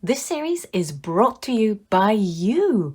This series is brought to you by you.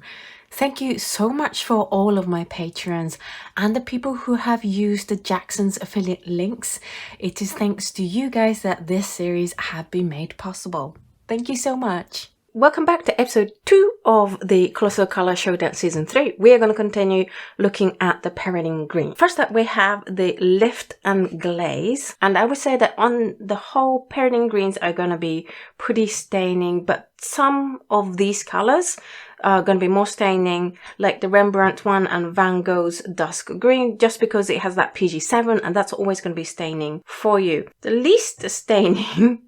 Thank you so much for all of my patrons and the people who have used the Jackson's affiliate links. It is thanks to you guys that this series have been made possible. Thank you so much. Welcome back to episode 2 of the Colossal Color Showdown season 3. We are going to continue looking at the Perylene Green. First up, we have the Lift and Glaze. And I would say that on the whole, Perylene Greens are going to be pretty staining, but some of these colors are going to be more staining, like the Rembrandt one and Van Gogh's Dusk Green, just because it has that PG7 and that's always going to be staining for you. The least staining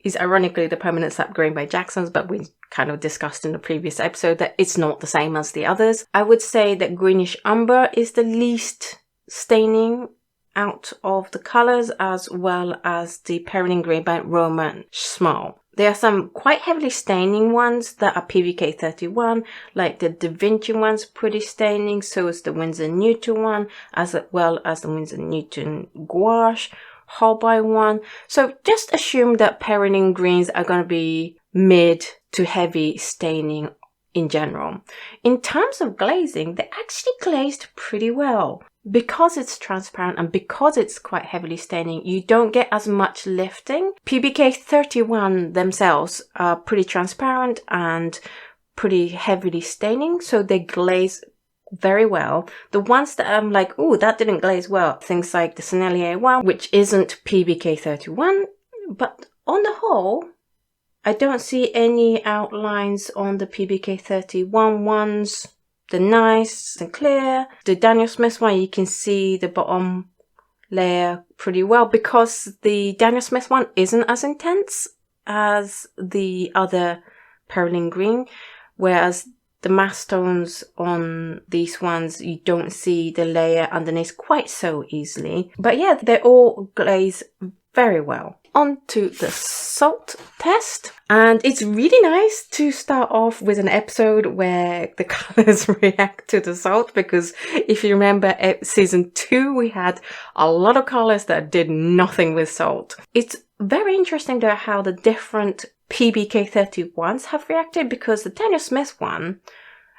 is ironically the Permanent Sap Green by Jackson's, but we kind of discussed in the previous episode that it's not the same as the others. I would say that Greenish Umber is the least staining out of the colors, as well as the Perylene Green by Szmal. There are some quite heavily staining ones that are PVK 31, like the Da Vinci one's pretty staining, so is the Winsor Newton one, as well as the Winsor Newton Gouache, Holbein one. So just assume that Perylene Greens are going to be mid to heavy staining in general. In terms of glazing, they actually glazed pretty well. Because it's transparent and because it's quite heavily staining, you don't get as much lifting. PBK 31 themselves are pretty transparent and pretty heavily staining, so they glaze very well. The ones that I'm like, oh, that didn't glaze well, things like the Sennelier one, which isn't PBK 31, but on the whole, I don't see any outlines on the PBK 31 ones. They're nice and clear. The Daniel Smith one, you can see the bottom layer pretty well because the Daniel Smith one isn't as intense as the other Perylene Green, whereas the mass tones on these ones, you don't see the layer underneath quite so easily. But yeah, they all glaze very well. On to the salt test. And it's really nice to start off with an episode where the colors react to the salt, because if you remember season 2, we had a lot of colors that did nothing with salt. It's very interesting though how the different PBK 31s have reacted, because the Daniel Smith one,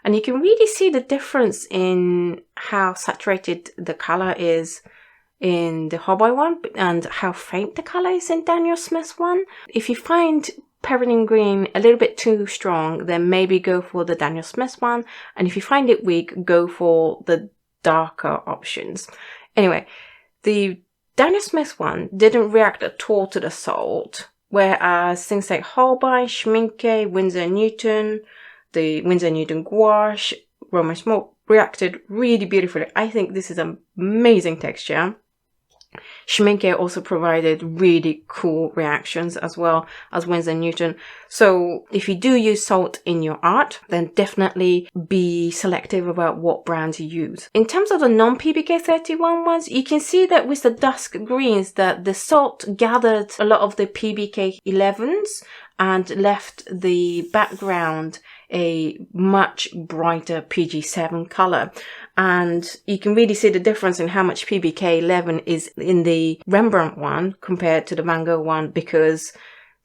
and you can really see the difference in how saturated the color is in the Holbein one and how faint the color is in Daniel Smith's one. If you find Perylene Green a little bit too strong, then maybe go for the Daniel Smith one. And if you find it weak, go for the darker options. Anyway, the Daniel Smith one didn't react at all to the salt, whereas things like Holbein, Schmincke, Winsor Newton, the Winsor Newton Gouache, Roman Smoke reacted really beautifully. I think this is an amazing texture. Schmincke also provided really cool reactions as well as Winsor Newton. So if you do use salt in your art, then definitely be selective about what brands you use. In terms of the non-PBK 31 ones, you can see that with the Dusk Greens that the salt gathered a lot of the PBK 11s and left the background a much brighter PG7 color. And you can really see the difference in how much PBK 11 is in the Rembrandt one compared to the Van Gogh one, because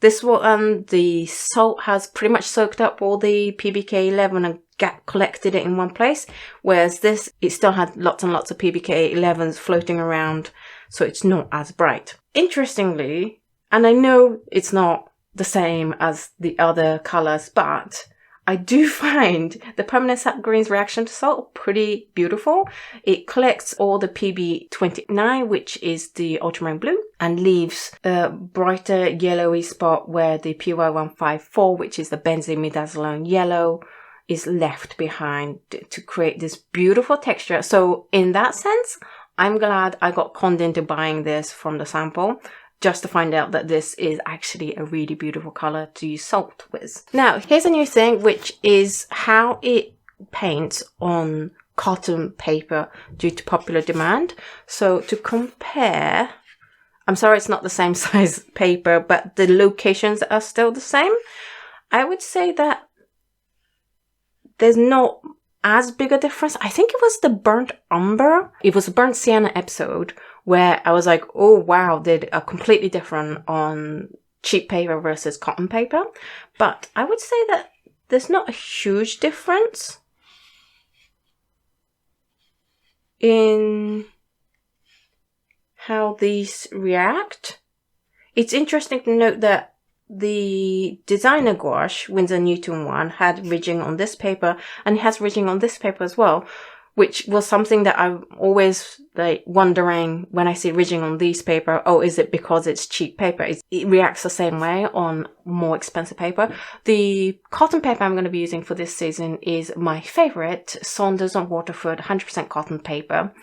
this one, the salt has pretty much soaked up all the PBK 11 and collected it in one place, whereas this, it still had lots and lots of PBK 11s floating around, so it's not as bright. Interestingly, and I know it's not the same as the other colors, but I do find the Permanent Sap Green's reaction to salt pretty beautiful. It collects all the PB29, which is the ultramarine blue, and leaves a brighter yellowy spot where the PY154, which is the benzene midazoline yellow, is left behind to create this beautiful texture. So in that sense, I'm glad I got conned into buying this from the sample, just to find out that this is actually a really beautiful color to use salt with. Now, here's a new thing, which is how it paints on cotton paper due to popular demand. So to compare, I'm sorry it's not the same size paper, but the locations are still the same. I would say that there's not as big a difference. I think it was the burnt umber. It was a burnt sienna episode where I was like, oh wow, they are completely different on cheap paper versus cotton paper. But I would say that there's not a huge difference in how these react. It's interesting to note that the designer gouache, Winsor Newton one, had ridging on this paper, and it has ridging on this paper as well, which was something that I'm always like wondering when I see ridging on these paper. Oh, is it because it's cheap paper? It reacts the same way on more expensive paper. The cotton paper I'm going to be using for this season is my favorite, Saunders on Waterford 100% cotton paper,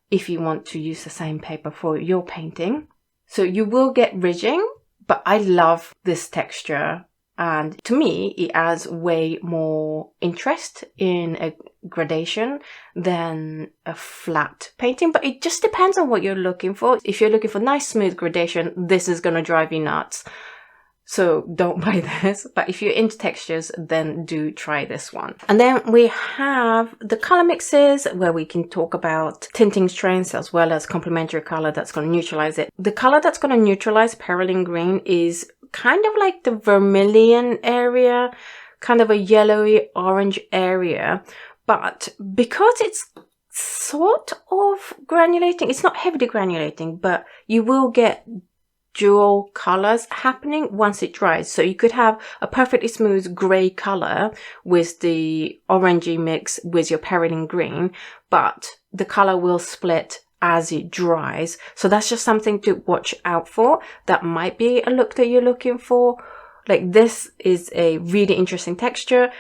if you want to use the same paper for your painting. So you will get ridging, but I love this texture. And to me, it adds way more interest in a gradation than a flat painting. But it just depends on what you're looking for. If you're looking for nice, smooth gradation, this is going to drive you nuts. So don't buy this. But if you're into textures, then do try this one. And then we have the color mixes, where we can talk about tinting strengths as well as complementary color that's going to neutralize it. The color that's going to neutralize Perylene Green is kind of like the vermilion area, kind of a yellowy orange area. But because it's sort of granulating, it's not heavily granulating, but you will get dual colors happening once it dries. So you could have a perfectly smooth gray color with the orangey mix with your Perylene Green, but the color will split as it dries. So that's just something to watch out for. That might be a look that you're looking for. Like, this is a really interesting texture,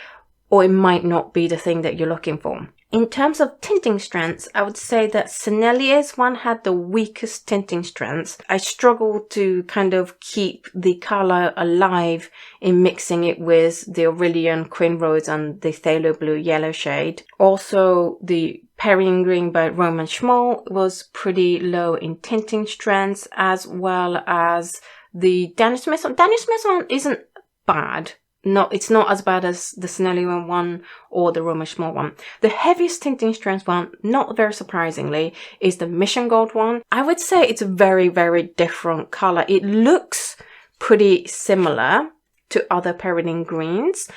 or it might not be the thing that you're looking for. In terms of tinting strengths, I would say that Sennelier's one had the weakest tinting strengths. I struggled to kind of keep the color alive in mixing it with the Aureoline Queen Rose and the Phthalo Blue yellow shade. Also, the Perylene Green by Roman Szmal was pretty low in tinting strengths, as well as the Daniel Smith one. Daniel Smith one isn't bad. No, it's not as bad as the Sennelier one or the Roman Szmal one. The heaviest tinting strength one, not very surprisingly, is the Mission Gold one. I would say it's a very, very different color. It looks pretty similar to other Perylene Greens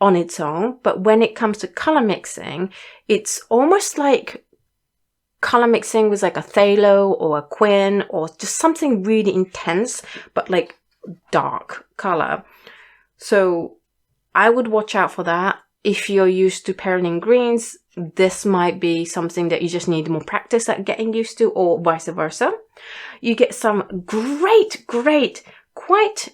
on its own, but when it comes to color mixing, it's almost like color mixing with like a phthalo or a quin, or just something really intense, but like dark color. So I would watch out for that. If you're used to Perylene Greens, this might be something that you just need more practice at getting used to, or vice versa. You get some great, quite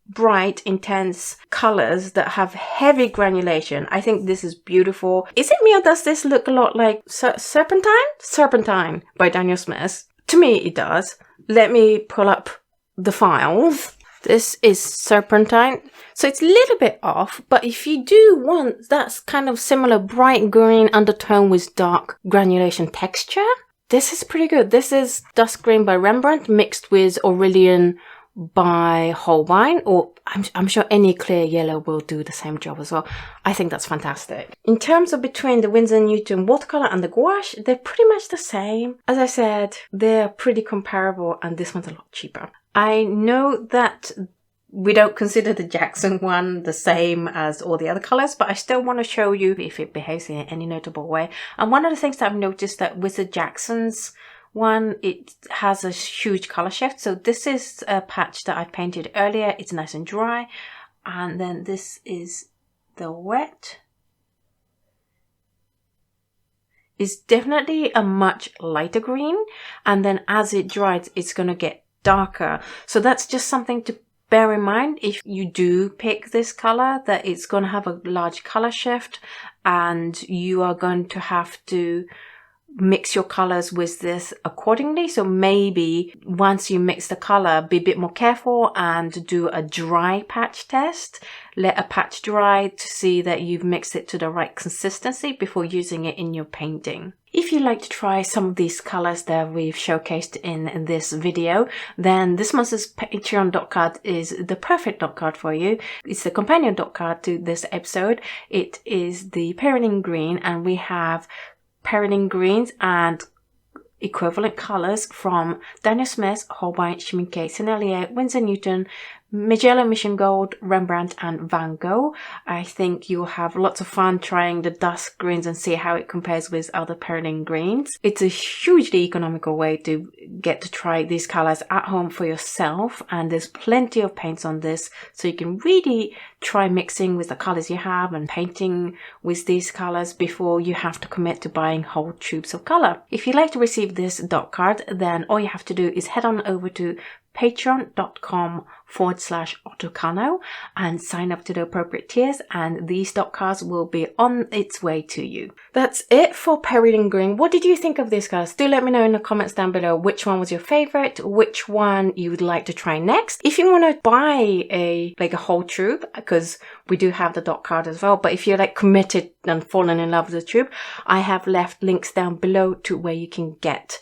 bright, intense colors that have heavy granulation. I think this is beautiful. Is it me, or does this look a lot like Serpentine? Serpentine by Daniel Smith. To me, it does. Let me pull up the files. This is Serpentine. So it's a little bit off, but if you do want that kind of similar bright green undertone with dark granulation texture, this is pretty good. This is Dusk Green by Rembrandt mixed with Aureoline by Holbein, or I'm sure any clear yellow will do the same job as well. I think that's fantastic. In terms of between the Winsor Newton watercolor and the gouache, they're pretty much the same. As I said, they're pretty comparable, and this one's a lot cheaper. I know that we don't consider the Jackson one the same as all the other colors, but I still want to show you if it behaves in any notable way. And one of the things that I've noticed that with the Jackson's one, it has a huge color shift. So this is a patch that I painted earlier. It's nice and dry. And then this is the wet. It's definitely a much lighter green. And then as it dries, it's going to get darker. So that's just something to bear in mind if you do pick this color, that it's going to have a large color shift, and you are going to have to mix your colors with this accordingly. So maybe once you mix the color, be a bit more careful and do a dry patch test. Let a patch dry to see that you've mixed it to the right consistency before using it in your painting. If you'd like to try some of these colors that we've showcased in this video, then this month's Patreon dot card is the perfect dot card for you. It's the companion dot card to this episode. It is the Perylene Green, and we have Perylene Greens and equivalent colors from Daniel Smith, Holbein, Schmincke, Sennelier, Winsor Newton, Magellan Mission Gold, Rembrandt and Van Gogh. I think you'll have lots of fun trying the Dusk greens and see how it compares with other Perylene greens. It's a hugely economical way to get to try these colors at home for yourself, and there's plenty of paints on this, so you can really try mixing with the colors you have and painting with these colors before you have to commit to buying whole tubes of color. If you'd like to receive this dot card, then all you have to do is head on over to patreon.com/AutoKano and sign up to the appropriate tiers, and these dot cards will be on its way to you. That's it for Perylene Green. What did you think of these colors? Do let me know in the comments down below which one was your favorite, which one you would like to try next. If you want to buy a whole tube, because we do have the dot card as well, but if you're like committed and fallen in love with the tube, I have left links down below to where you can get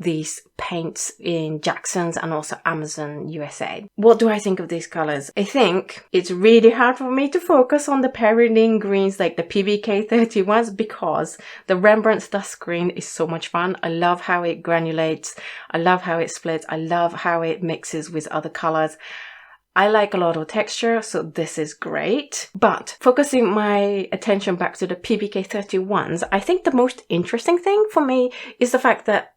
these paints in Jackson's and also Amazon USA. What do I think of these colors? I think it's really hard for me to focus on the Perylene greens, like the PBK 31s, because the Rembrandt's Dusk green is so much fun. I love how it granulates. I love how it splits. I love how it mixes with other colors. I like a lot of texture, so this is great. But focusing my attention back to the PBK 31s, I think the most interesting thing for me is the fact that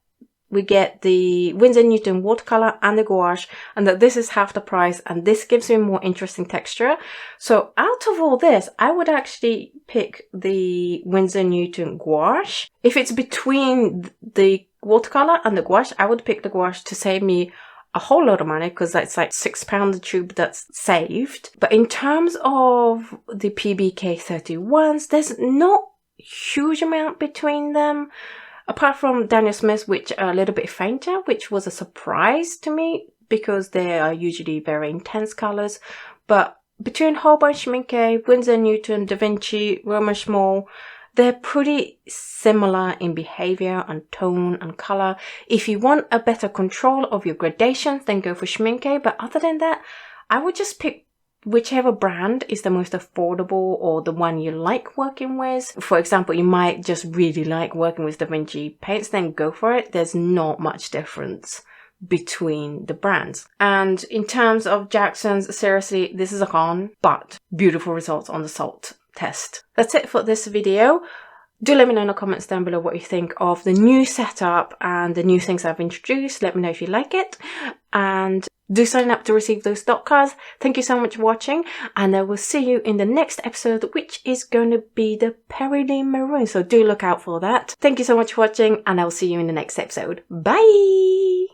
we get the Winsor Newton watercolor and the gouache, and that this is half the price, and this gives me more interesting texture. So out of all this, I would actually pick the Winsor Newton gouache. If it's between the watercolor and the gouache, I would pick the gouache to save me a whole lot of money, because that's like £6 a tube that's saved. But in terms of the PBK 31s, there's not a huge amount between them. Apart from Daniel Smith, which are a little bit fainter, which was a surprise to me because they are usually very intense colors. But between Holbein, Schmincke, Winsor Newton, Da Vinci, Szmal, they're pretty similar in behavior and tone and color. If you want a better control of your gradations, then go for Schmincke. But other than that, I would just pick whichever brand is the most affordable or the one you like working with. For example, you might just really like working with Da Vinci paints, then go for it. There's not much difference between the brands. And in terms of Jackson's, seriously, this is a con, but beautiful results on the salt test. That's it for this video. Do let me know in the comments down below what you think of the new setup and the new things I've introduced. Let me know if you like it, and do sign up to receive those dot cards. Thank you so much for watching, and I will see you in the next episode, which is going to be the Perylene Maroon, so do look out for that. Thank you so much for watching, and I will see you in the next episode. Bye!